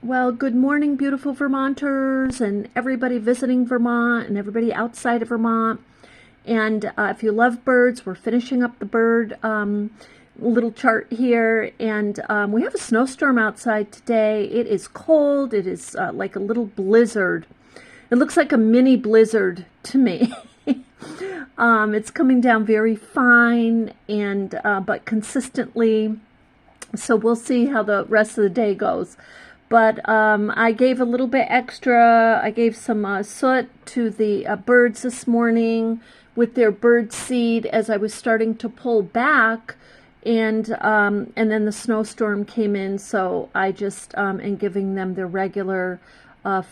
Well, good morning, beautiful Vermonters and everybody visiting Vermont and everybody outside of Vermont. And if you love birds, we're finishing up the bird little chart here. And we have a snowstorm outside today. It is cold. It is like a little blizzard. It looks like a mini blizzard to me. It's coming down very fine and but consistently. So we'll see how the rest of the day goes. But I gave a little bit extra. I gave some soot to the birds this morning with their bird seed as I was starting to pull back. And then the snowstorm came in, so I just am giving them their regular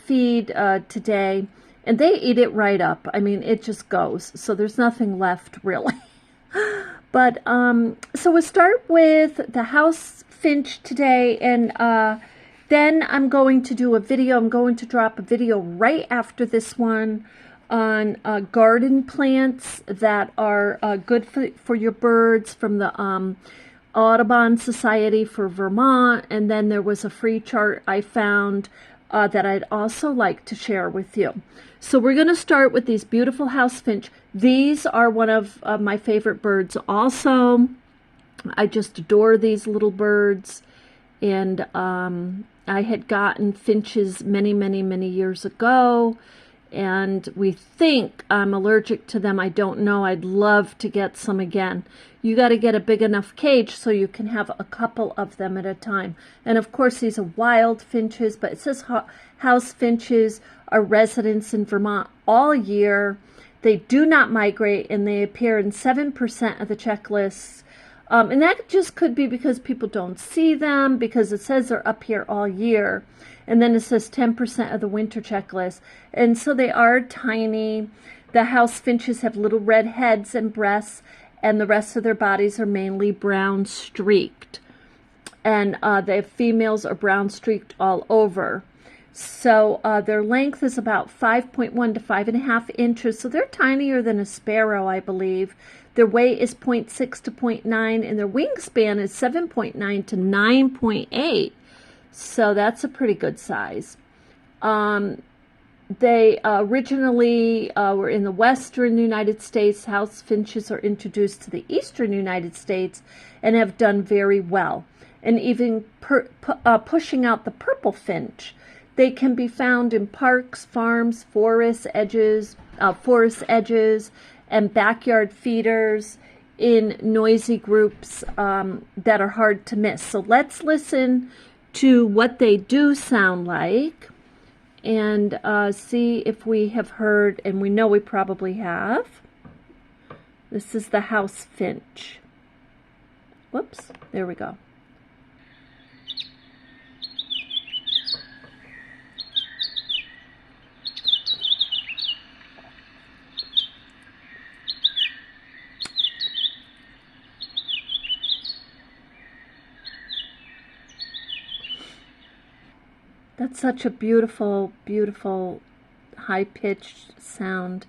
feed today. And they eat it right up. I mean, it just goes. So there's nothing left, really. But so we'll start with the house finch today, and then I'm going to do a video. I'm going to drop a video right after this one on garden plants that are good for your birds from the Audubon Society for Vermont. And then there was a free chart I found that I'd also like to share with you. So we're going to start with these beautiful house finch. These are one of my favorite birds also. I just adore these little birds. And I had gotten finches many, many, many years ago. And we think I'm allergic to them. I don't know. I'd love to get some again. You got to get a big enough cage so you can have a couple of them at a time. And of course, these are wild finches, but it says house finches are residents in Vermont all year. They do not migrate, and they appear in 7% of the checklists. And that just could be because people don't see them, because it says they're up here all year. And then it says 10% of the winter checklist. And so they are tiny. The house finches have little red heads and breasts, and the rest of their bodies are mainly brown streaked. And the females are brown streaked all over. So their length is about 5.1 to 5.5 inches. So they're tinier than a sparrow, I believe. Their weight is 0.6 to 0.9, and their wingspan is 7.9 to 9.8. So that's a pretty good size. They originally were in the western United States. House finches are introduced to the eastern United States and have done very well. And even pushing out the purple finch. They can be found in parks, farms, forest edges, and backyard feeders in noisy groups that are hard to miss. So let's listen to what they do sound like and see if we have heard, and we know we probably have. This is the house finch. Whoops, there we go. That's such a beautiful, beautiful, high-pitched sound.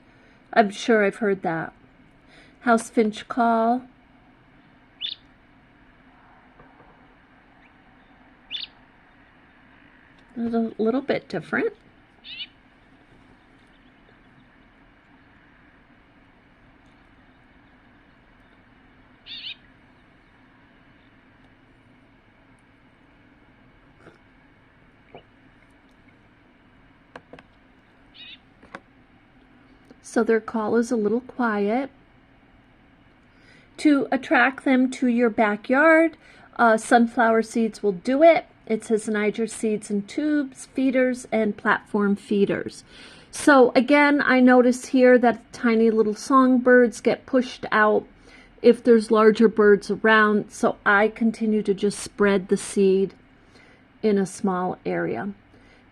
I'm sure I've heard that. House finch call. A little bit different. So their call is a little quiet. To attract them to your backyard, sunflower seeds will do it. It says Niger seeds in tubes, feeders, and platform feeders. So again, I notice here that tiny little songbirds get pushed out if there's larger birds around. So I continue to just spread the seed in a small area.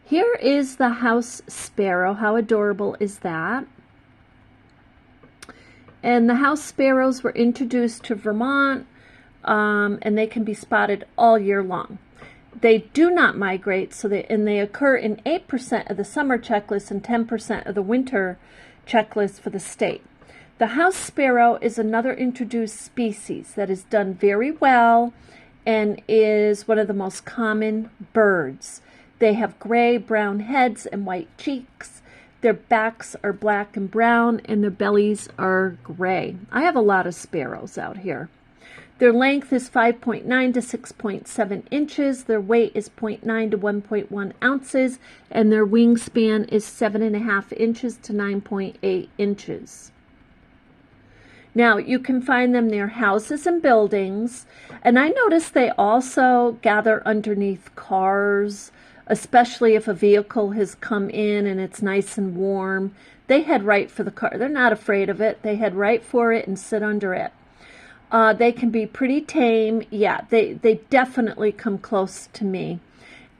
Here is the house sparrow. How adorable is that? And the house sparrows were introduced to Vermont, and they can be spotted all year long. They do not migrate, and they occur in 8% of the summer checklist and 10% of the winter checklist for the state. The house sparrow is another introduced species that has done very well and is one of the most common birds. They have gray, brown heads and white cheeks. Their backs are black and brown, and their bellies are gray. I have a lot of sparrows out here. Their length is 5.9 to 6.7 inches. Their weight is 0.9 to 1.1 ounces, and their wingspan is 7.5 inches to 9.8 inches. Now, you can find them near houses and buildings, and I noticed they also gather underneath cars, especially if a vehicle has come in and it's nice and warm. They head right for the car. They're not afraid of it. They head right for it and sit under it. They can be pretty tame. Yeah, they definitely come close to me.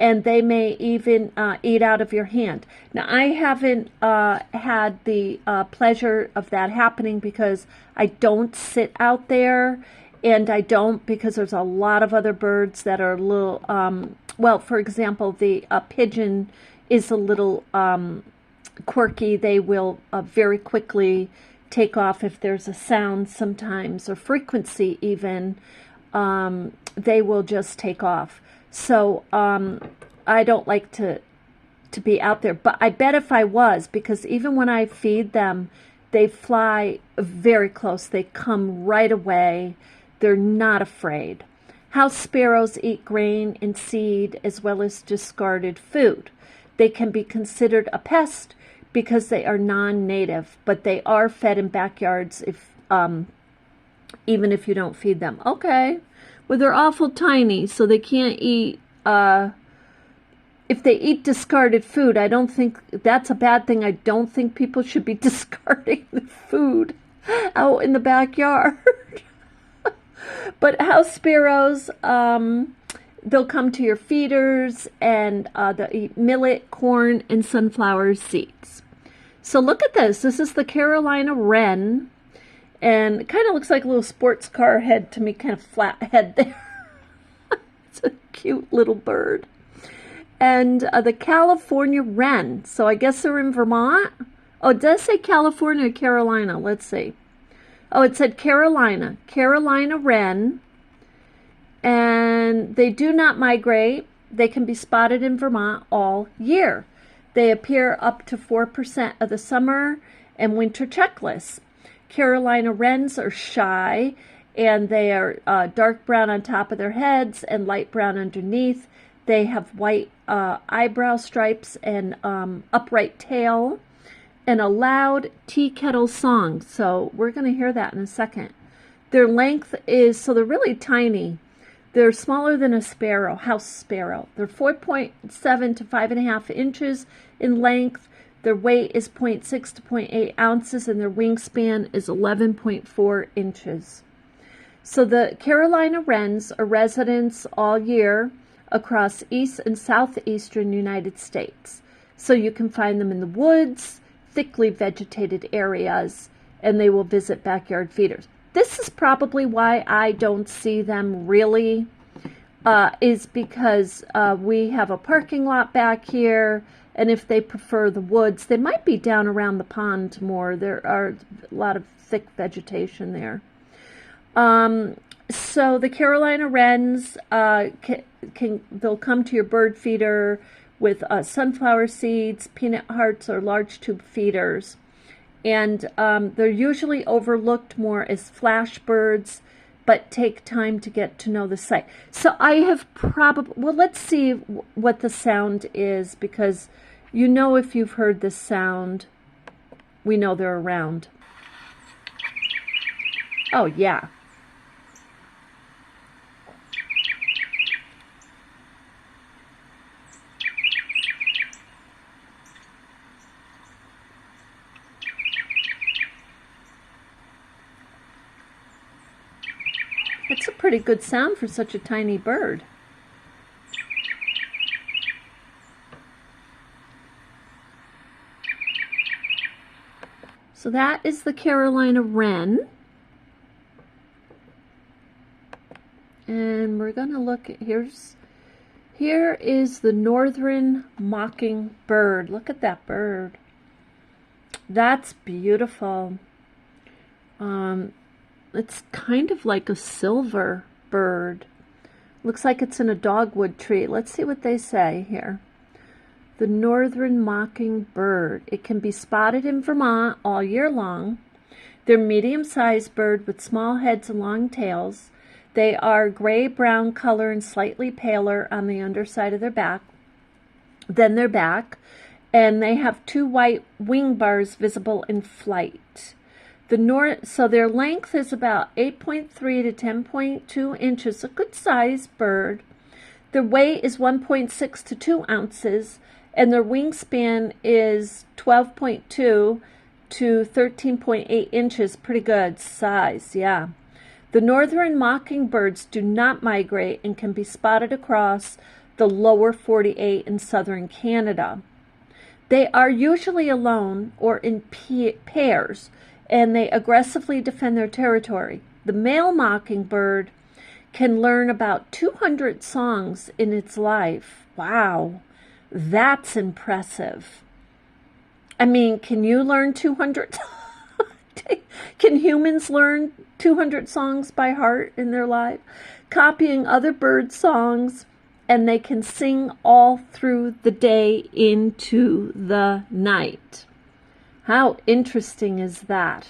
And they may even eat out of your hand. Now, I haven't had the pleasure of that happening because I don't sit out there, and I don't because there's a lot of other birds that are a little, well, for example, the pigeon is a little quirky. They will very quickly take off if there's a sound sometimes, or frequency even. They will just take off. So I don't like to be out there. But I bet if I was, because even when I feed them, they fly very close. They come right away. They're not afraid. House sparrows eat grain and seed as well as discarded food. They can be considered a pest because they are non-native, but they are fed in backyards if even if you don't feed them. Okay. Well, they're awful tiny, so they can't eat. If they eat discarded food, I don't think that's a bad thing. I don't think people should be discarding the food out in the backyard. But house sparrows, they'll come to your feeders, and they'll eat millet, corn, and sunflower seeds. So look at this. This is the Carolina wren. And it kind of looks like a little sports car head to me, kind of flat head there. It's a cute little bird. And the California wren. So I guess they're in Vermont. Oh, it does say California or Carolina. Let's see. Oh, it said Carolina. Carolina wren. And they do not migrate. They can be spotted in Vermont all year. They appear up to 4% of the summer and winter checklists. Carolina wrens are shy, and they are dark brown on top of their heads and light brown underneath. They have white eyebrow stripes and upright tail and a loud tea kettle song. So we're going to hear that in a second. Their length is, so they're really tiny. They're smaller than a sparrow, house sparrow. They're 4.7 to 5.5 inches in length. Their weight is 0.6 to 0.8 ounces, and their wingspan is 11.4 inches. So the Carolina wrens are residents all year across east and southeastern United States. So you can find them in the woods, thickly vegetated areas, and they will visit backyard feeders. This is probably why I don't see them really, is because we have a parking lot back here. And if they prefer the woods, they might be down around the pond more. There are a lot of thick vegetation there. So the Carolina wrens, they'll come to your bird feeder with sunflower seeds, peanut hearts, or large tube feeders. And they're usually overlooked more as flash birds, but take time to get to know the site. So I have probably, well, let's see what the sound is, because you know if you've heard this sound, we know they're around. Oh, yeah. It's a pretty good sound for such a tiny bird. So that is the Carolina wren. And we're going to look at, here is the northern mockingbird. Look at that bird. That's beautiful. It's kind of like a silver bird. Looks like it's in a dogwood tree. Let's see what they say here. The northern mockingbird. It can be spotted in Vermont all year long. They're medium-sized bird with small heads and long tails. They are gray-brown color and slightly paler on the underside of their back than their back, and they have 2 white wing bars visible in flight. So their length is about 8.3 to 10.2 inches, a good sized bird. Their weight is 1.6 to 2 ounces, and their wingspan is 12.2 to 13.8 inches. Pretty good size, yeah. The northern mockingbirds do not migrate and can be spotted across the lower 48 in southern Canada. They are usually alone or in pairs, and they aggressively defend their territory. The male mockingbird can learn about 200 songs in its life. Wow, that's impressive. I mean, can you learn 200? Can humans learn 200 songs by heart in their life? Copying other bird songs, and they can sing all through the day into the night. How interesting is that?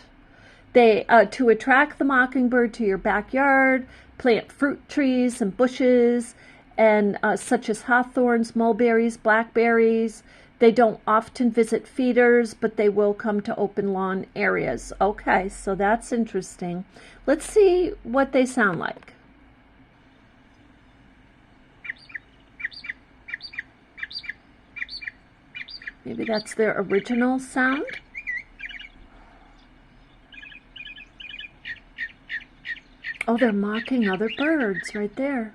They to attract the mockingbird to your backyard, plant fruit trees and bushes, and such as hawthorns, mulberries, blackberries. They don't often visit feeders, but they will come to open lawn areas. Okay, so that's interesting. Let's see what they sound like. Maybe that's their original sound. Oh, they're mocking other birds right there.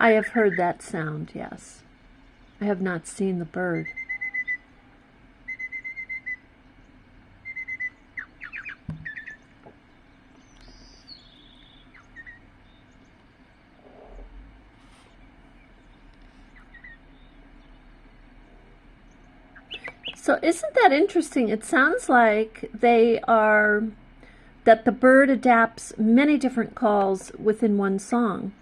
I have heard that sound, yes. I have not seen the bird. So isn't that interesting? It sounds like that the bird adapts many different calls within one song.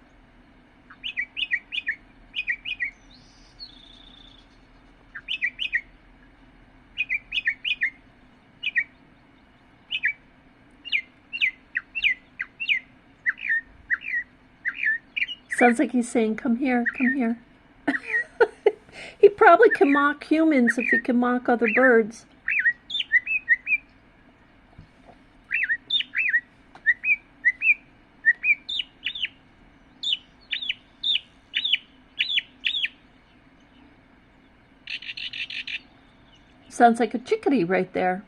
Sounds like he's saying, come here, come here. He probably can mock humans if he can mock other birds. Sounds like a chickadee right there.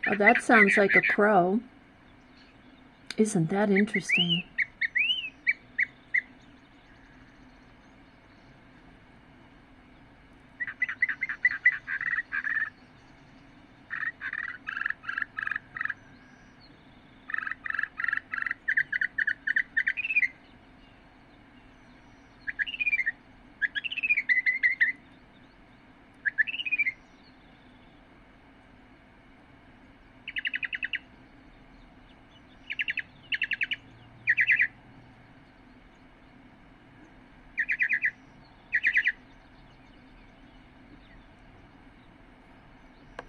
Oh, that sounds like a crow. Isn't that interesting?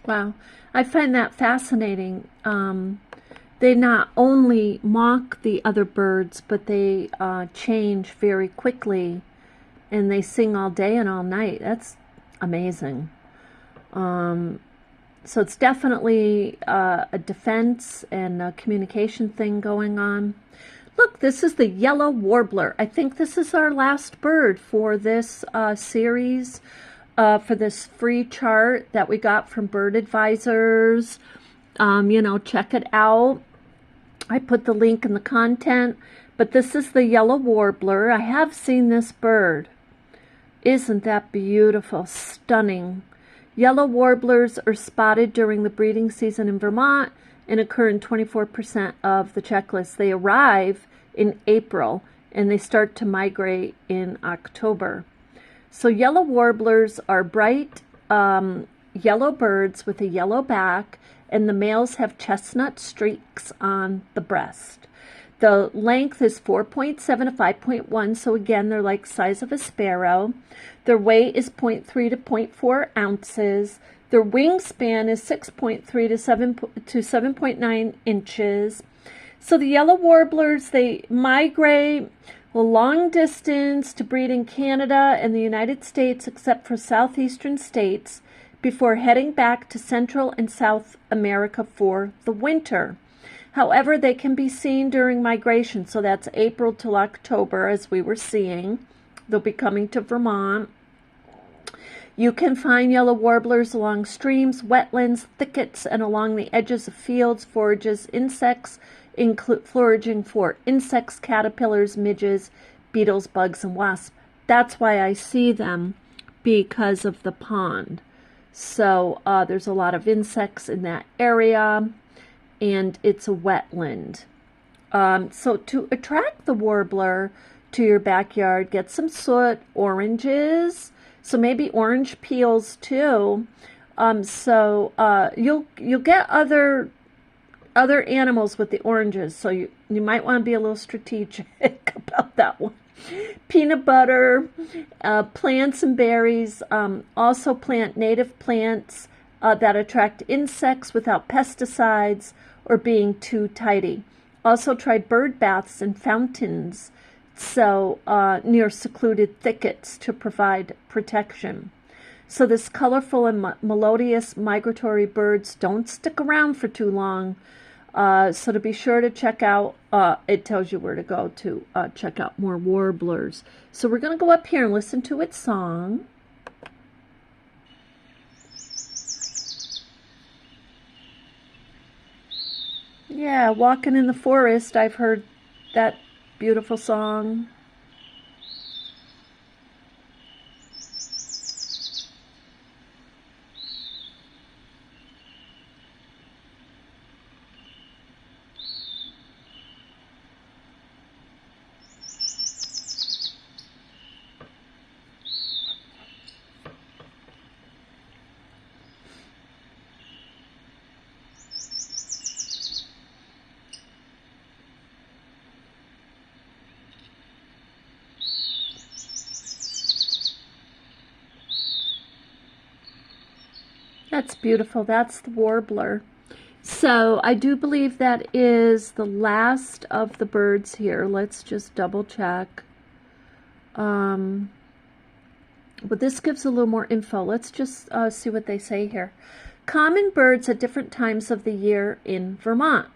Wow, I find that fascinating. They not only mock the other birds, but they change very quickly, and they sing all day and all night. That's amazing. So it's definitely a defense and a communication thing going on. Look, this is the yellow warbler. I think this is our last bird for this series. For this free chart that we got from Bird Advisors. Check it out. I put the link in the content, but this is the yellow warbler. I have seen this bird. Isn't that beautiful? Stunning. Yellow warblers are spotted during the breeding season in Vermont and occur in 24% of the checklist. They arrive in April and they start to migrate in October. So yellow warblers are bright yellow birds with a yellow back, and the males have chestnut streaks on the breast. The length is 4.7 to 5.1, so again, they're like size of a sparrow. Their weight is 0.3 to 0.4 ounces. Their wingspan is 6.3 to 7.9 inches. So the yellow warblers, they migrate a long distance to breed in Canada and the United States, except for southeastern states, before heading back to Central and South America for the winter. However, they can be seen during migration, so that's April till October, as we were seeing. They'll be coming to Vermont. You can find yellow warblers along streams, wetlands, thickets, and along the edges of fields, forages, insects, foraging for insects, caterpillars, midges, beetles, bugs, and wasps. That's why I see them, because of the pond. So there's a lot of insects in that area, and it's a wetland. So to attract the warbler to your backyard, get some soot, oranges, so maybe orange peels too. You'll get other animals with the oranges, so you might want to be a little strategic about that one. Peanut butter, plants and berries. Also plant native plants that attract insects without pesticides or being too tidy. Also try bird baths and fountains, so near secluded thickets, to provide protection. So this colorful and melodious migratory birds don't stick around for too long. So to be sure to check out, it tells you where to go to check out more warblers. So we're going to go up here and listen to its song. Yeah, Walking in the Forest. I've heard that beautiful song. That's beautiful. That's the warbler. So I do believe that is the last of the birds here. Let's just double check. But this gives a little more info. Let's just see what they say here. Common birds at different times of the year in Vermont.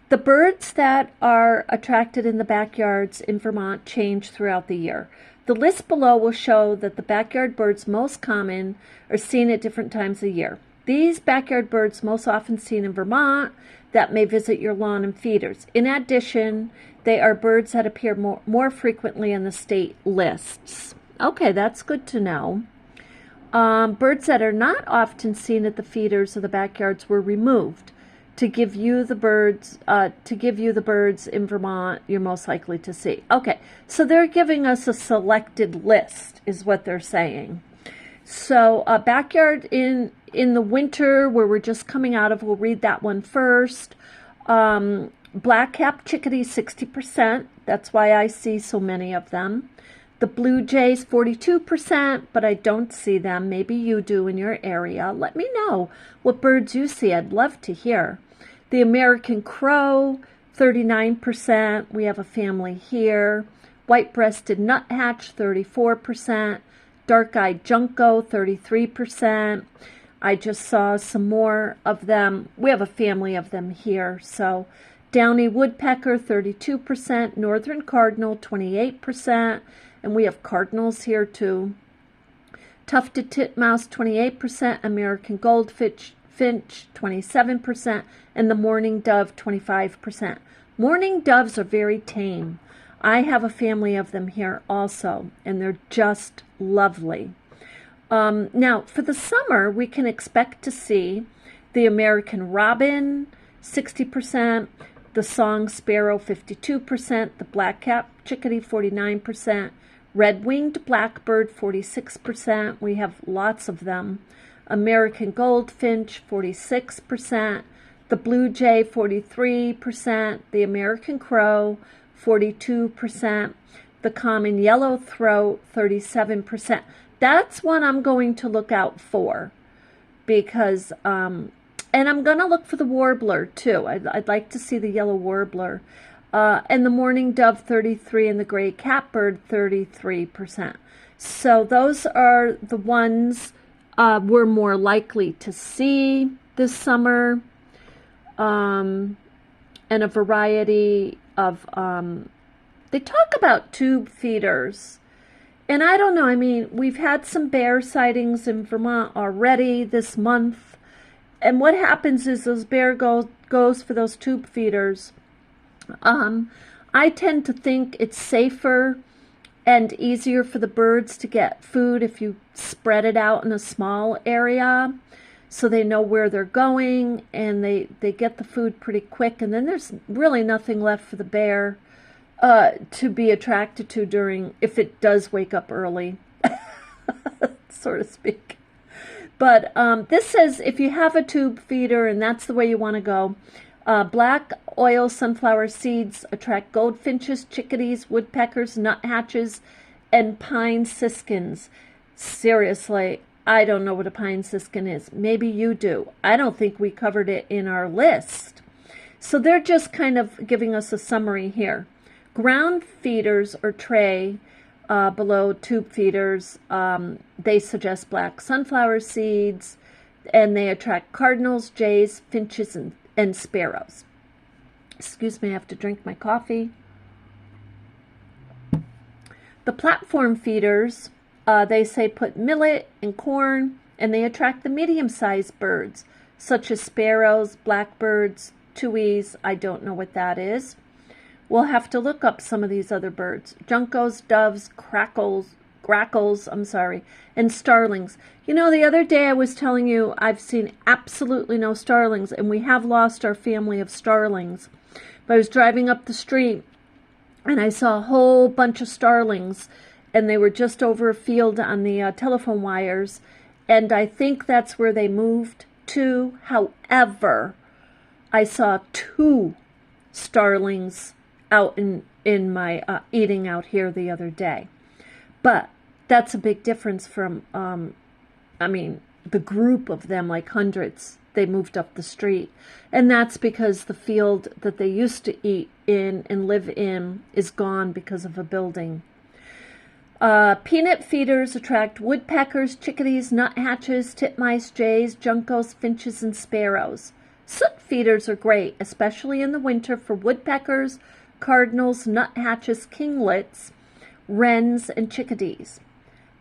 The birds that are attracted in the backyards in Vermont change throughout the year. The list below will show that the backyard birds most common are seen at different times of the year. These backyard birds most often seen in Vermont that may visit your lawn and feeders. In addition, they are birds that appear more frequently in the state lists. Okay, that's good to know. Birds that are not often seen at the feeders or the backyards were removed to give you the birds in Vermont you're most likely to see. Okay, so they're giving us a selected list, is what they're saying. So backyard in the winter, where we're just coming out of, we'll read that one first. Black-capped chickadee, 60%. That's why I see so many of them. The blue jays, 42%, but I don't see them. Maybe you do in your area. Let me know what birds you see. I'd love to hear. The American crow, 39%. We have a family here. White-breasted nuthatch, 34%. Dark-eyed junco, 33%. I just saw some more of them. We have a family of them here. So downy woodpecker, 32%. Northern cardinal, 28%. And we have cardinals here too. Tufted titmouse, 28%. American goldfinch, 27%. And the mourning dove, 25%. Mourning doves are very tame. I have a family of them here also, and they're just lovely. Now, for the summer, we can expect to see the American robin, 60%, the song sparrow, 52%, the black-capped chickadee, 49%, red-winged blackbird, 46%. We have lots of them. American goldfinch, 46%, the blue jay, 43%, the American crow, 42%, the common yellow throat, 37%. That's one I'm going to look out for because, and I'm going to look for the warbler too. I'd like to see the yellow warbler. And the mourning dove, 33%, and the gray catbird, 33%. So those are the ones we're more likely to see this summer. And a variety of, they talk about tube feeders. And I don't know, I mean, we've had some bear sightings in Vermont already this month. And what happens is those bear goes for those tube feeders. I tend to think it's safer and easier for the birds to get food if you spread it out in a small area so they know where they're going and they get the food pretty quick. And then there's really nothing left for the bear to be attracted to during, if it does wake up early, so to speak. But this says if you have a tube feeder and that's the way you want to go, black oil sunflower seeds attract goldfinches, chickadees, woodpeckers, nuthatches, and pine siskins. Seriously, I don't know what a pine siskin is. Maybe you do. I don't think we covered it in our list. So they're just kind of giving us a summary here. Ground feeders or tray below tube feeders, they suggest black sunflower seeds, and they attract cardinals, jays, finches, and sparrows. Excuse me, I have to drink my coffee. The platform feeders, they say put millet and corn, and they attract the medium-sized birds, such as sparrows, blackbirds, tuis. I don't know what that is. We'll have to look up some of these other birds. Juncos, doves, grackles, and starlings. You know, the other day I was telling you I've seen absolutely no starlings, and we have lost our family of starlings. But I was driving up the street, and I saw a whole bunch of starlings, and they were just over a field on the telephone wires, and I think that's where they moved to. However, I saw 2 starlings out in my eating out here the other day. But that's a big difference from, I mean, the group of them, like hundreds, they moved up the street. And that's because the field that they used to eat in and live in is gone because of a building. Peanut feeders attract woodpeckers, chickadees, nuthatches, titmice, jays, juncos, finches, and sparrows. Soot feeders are great, especially in the winter for woodpeckers, cardinals, nuthatches, kinglets, wrens, and chickadees.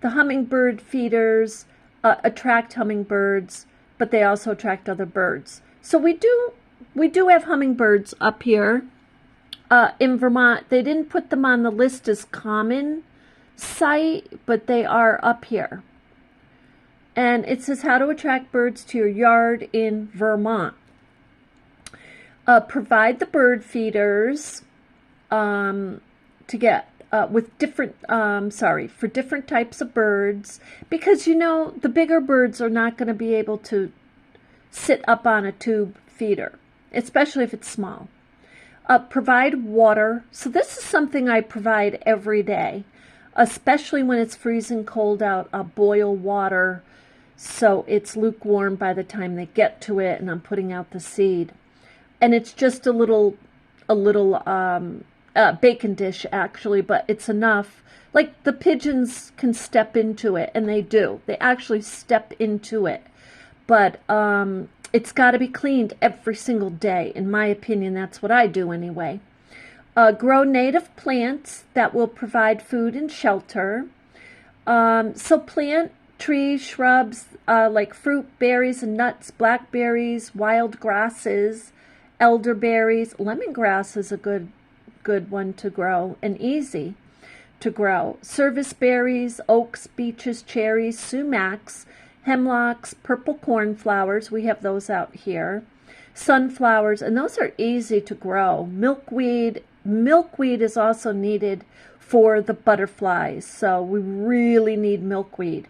The hummingbird feeders attract hummingbirds, but they also attract other birds. So we do have hummingbirds up here in Vermont. They didn't put them on the list as common sight, but they are up here. And it says how to attract birds to your yard in Vermont. Provide the bird feeders to get with different, for different types of birds, because you know the bigger birds are not going to be able to sit up on a tube feeder, especially if it's small. Provide water. So this is something I provide every day, especially when it's freezing cold out. Boil water so it's lukewarm by the time they get to it, and I'm putting out the seed. And it's just a little bacon dish actually, but it's enough. Like the pigeons can step into it, and they do. They actually step into it. But it's got to be cleaned every single day. In my opinion, that's what I do anyway. Grow native plants that will provide food and shelter. So plant trees, shrubs like fruit, berries, and nuts, blackberries, wild grasses, elderberries. Lemongrass is a good one to grow and easy. to grow. Service berries, oaks, beeches, cherries, sumacs, hemlocks, purple cornflowers. We have those out here. Sunflowers, and those are easy to grow. Milkweed. Milkweed is also needed for the butterflies, so we really need milkweed.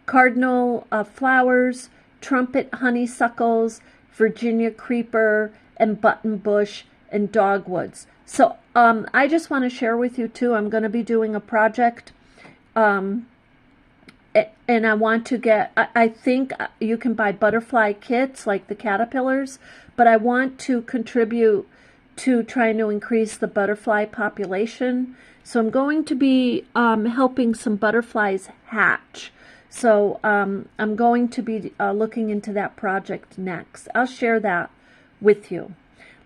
Cardinal flowers, trumpet honeysuckles, Virginia creeper, and buttonbush, and dogwoods. So I just want to share with you too, I'm going to be doing a project, and I want to get, I think you can buy butterfly kits like the caterpillars, but I want to contribute to trying to increase the butterfly population. So I'm going to be helping some butterflies hatch. So I'm going to be looking into that project next. I'll share that with you.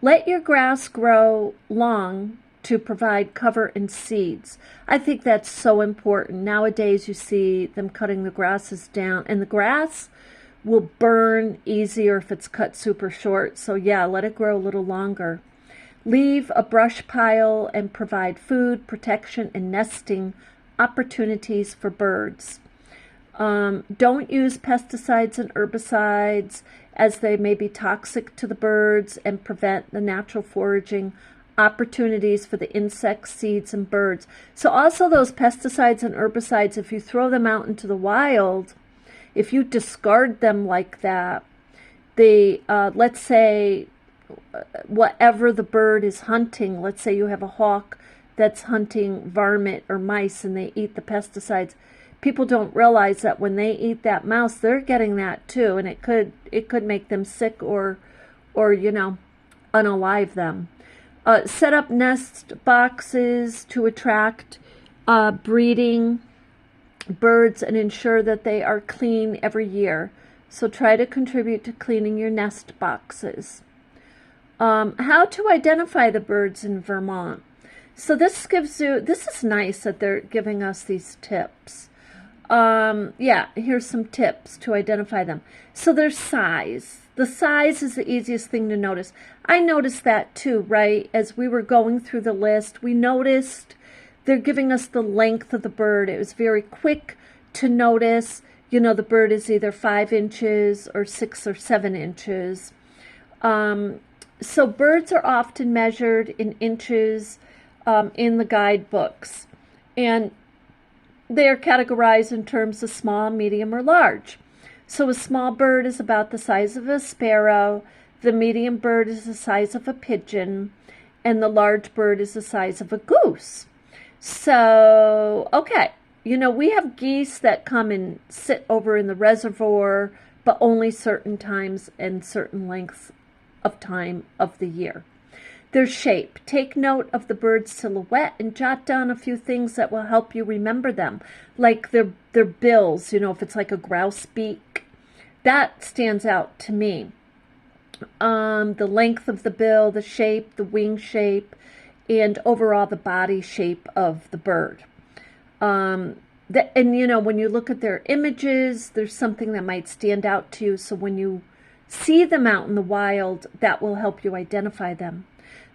Let your grass grow long to provide cover and seeds. I think that's so important. Nowadays you see them cutting the grasses down, and the grass will burn easier if it's cut super short. So yeah, let it grow a little longer. Leave a brush pile and provide food, protection, and nesting opportunities for birds. Don't use pesticides and herbicides, as they may be toxic to the birds and prevent the natural foraging opportunities for the insects, seeds, and birds. So also those pesticides and herbicides, if you throw them out into the wild, if you discard them like that, they, let's say, whatever the bird is hunting, let's say you have a hawk that's hunting varmint or mice and they eat the pesticides, people don't realize that when they eat that mouse, they're getting that too, and it could make them sick or you know, unalive them. Set up nest boxes to attract breeding birds and ensure that they are clean every year. So try to contribute to cleaning your nest boxes. How to identify the birds in Vermont. So this gives you, this is nice that they're giving us these tips. Yeah, here's some tips to identify them. So their size. The size is the easiest thing to notice. I noticed that too, right? As we were going through the list, we noticed they're giving us the length of the bird. It was very quick to notice, you know, the bird is either 5 inches or 6 or 7 inches. So birds are often measured in inches in the guidebooks, and they are categorized in terms of small, medium, or large. So a small bird is about the size of a sparrow, the medium bird is the size of a pigeon, and the large bird is the size of a goose. So, okay, you know, we have geese that come and sit over in the reservoir, but only certain times and certain lengths of time of the year. Their shape. Take note of the bird's silhouette and jot down a few things that will help you remember them. Like their bills, you know, if it's like a grouse beak, that stands out to me. The length of the bill, the shape, the wing shape, and overall the body shape of the bird. And you know, when you look at their images, there's something that might stand out to you. So when you see them out in the wild, that will help you identify them.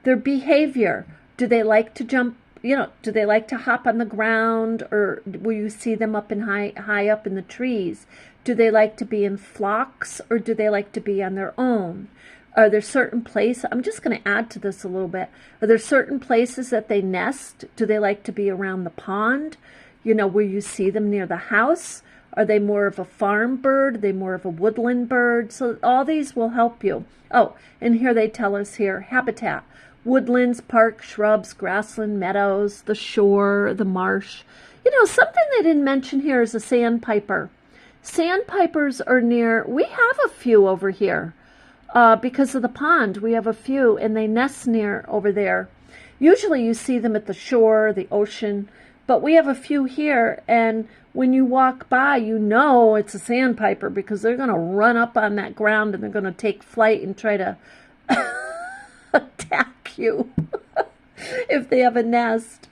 Their behavior. Do they like to jump, you know, do they like to hop on the ground, or will you see them up in high up in the trees? Do they like to be in flocks, or do they like to be on their own? Are there certain places, I'm just going to add to this a little bit. Are there certain places that they nest? Do they like to be around the pond? You know, will you see them near the house? Are they more of a farm bird? Are they more of a woodland bird? So all these will help you. Oh, and here they tell us here, habitat. Woodlands, parks, shrubs, grassland, meadows, the shore, the marsh. You know, something they didn't mention here is a sandpiper. Sandpipers are near, we have a few over here. Because of the pond, we have a few, and they nest near over there. Usually you see them at the shore, the ocean, but we have a few here, and when you walk by, you know it's a sandpiper because they're going to run up on that ground and they're going to take flight and try to attack you if they have a nest.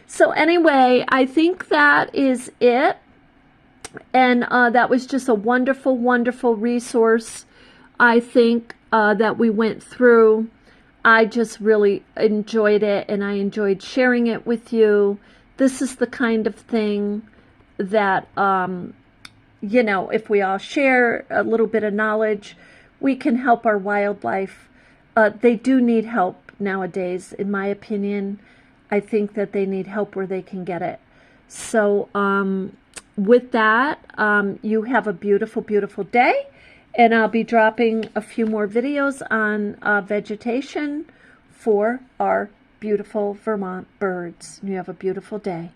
So anyway, I think that is it. And that was just a wonderful, wonderful resource, I think, that we went through. I just really enjoyed it, and I enjoyed sharing it with you. this is the kind of thing that, you know, if we all share a little bit of knowledge, we can help our wildlife. They do need help nowadays, in my opinion. I think that they need help where they can get it. So with that, you have a beautiful, beautiful day. And I'll be dropping a few more videos on vegetation for our beautiful Vermont birds. You have a beautiful day.